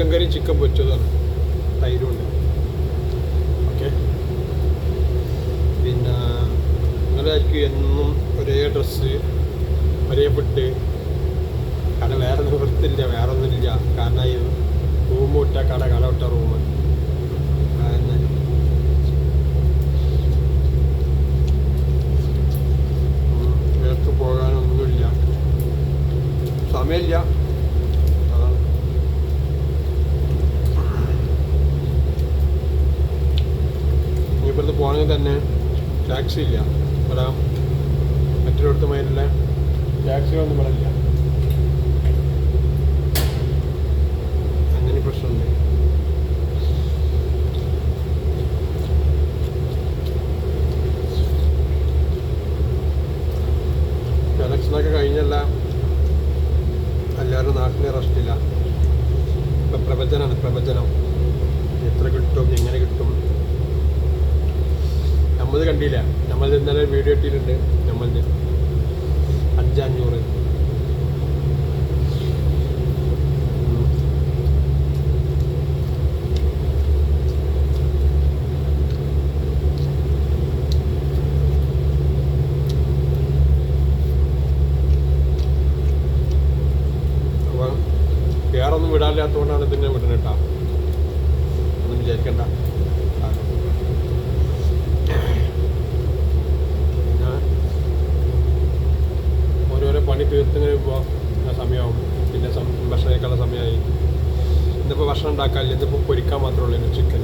Chicken കറി chicken പൊരിച്ചതാണ്, തൈരുണ്ട്. Okay, പിന്നെ നിങ്ങളായിരിക്കും എന്നും ഒരേ ഡ്രസ്സ് ഒരേ ഫുഡ്. കാരണം വേറെ നിവൃത്തില്ല, വേറെ ഒന്നുമില്ല. കാരണം ഈ റൂം വിട്ട കട, കട വിട്ട റൂം. വേർക്ക് പോകാനൊന്നുമില്ല, സമയമില്ല. അതാണ്. ഇപ്പോഴത്തെ പോകണമെങ്കിൽ തന്നെ ടാക്സി ഇല്ല ഇവിടെ. മറ്റൊരിടത്ത് മൈനുള്ള ടാക്സികളൊന്നും ഇവിടെ ഇല്ല. അങ്ങനെ പ്രശ്നമുണ്ട്. ഇലക്ഷനൊക്കെ കഴിഞ്ഞല്ല, എല്ലാവരും നാട്ടിൽ റെസ്റ്റില്ല. ഇപ്പം പ്രവചനമാണ്, പ്രവചനം. എത്ര കിട്ടും, എങ്ങനെ കിട്ടും. നമ്മളത് കണ്ടില്ല. നമ്മളത് ഇന്നലെ വീഡിയോ ഇട്ടിട്ടുണ്ട്. നമ്മളത് 500 അപ്പം വേറൊന്നും വിടാനില്ലാത്തതുകൊണ്ടാണ് ഇതിനെ വിടുന്നത് കേട്ടോ. ഒന്നും വിചാരിക്കണ്ട. പണി തീർത്തിങ്ങനെ പോകാൻ സമയമാവും. പിന്നെ ഭക്ഷണം കഴിക്കാനുള്ള സമയമായി. ഇന്നിപ്പോൾ ഭക്ഷണം ഉണ്ടാക്കാനില്ല, ഇന്നിപ്പോൾ പൊരിക്കാൻ മാത്രമേ ഉള്ളൂ ചിക്കൻ.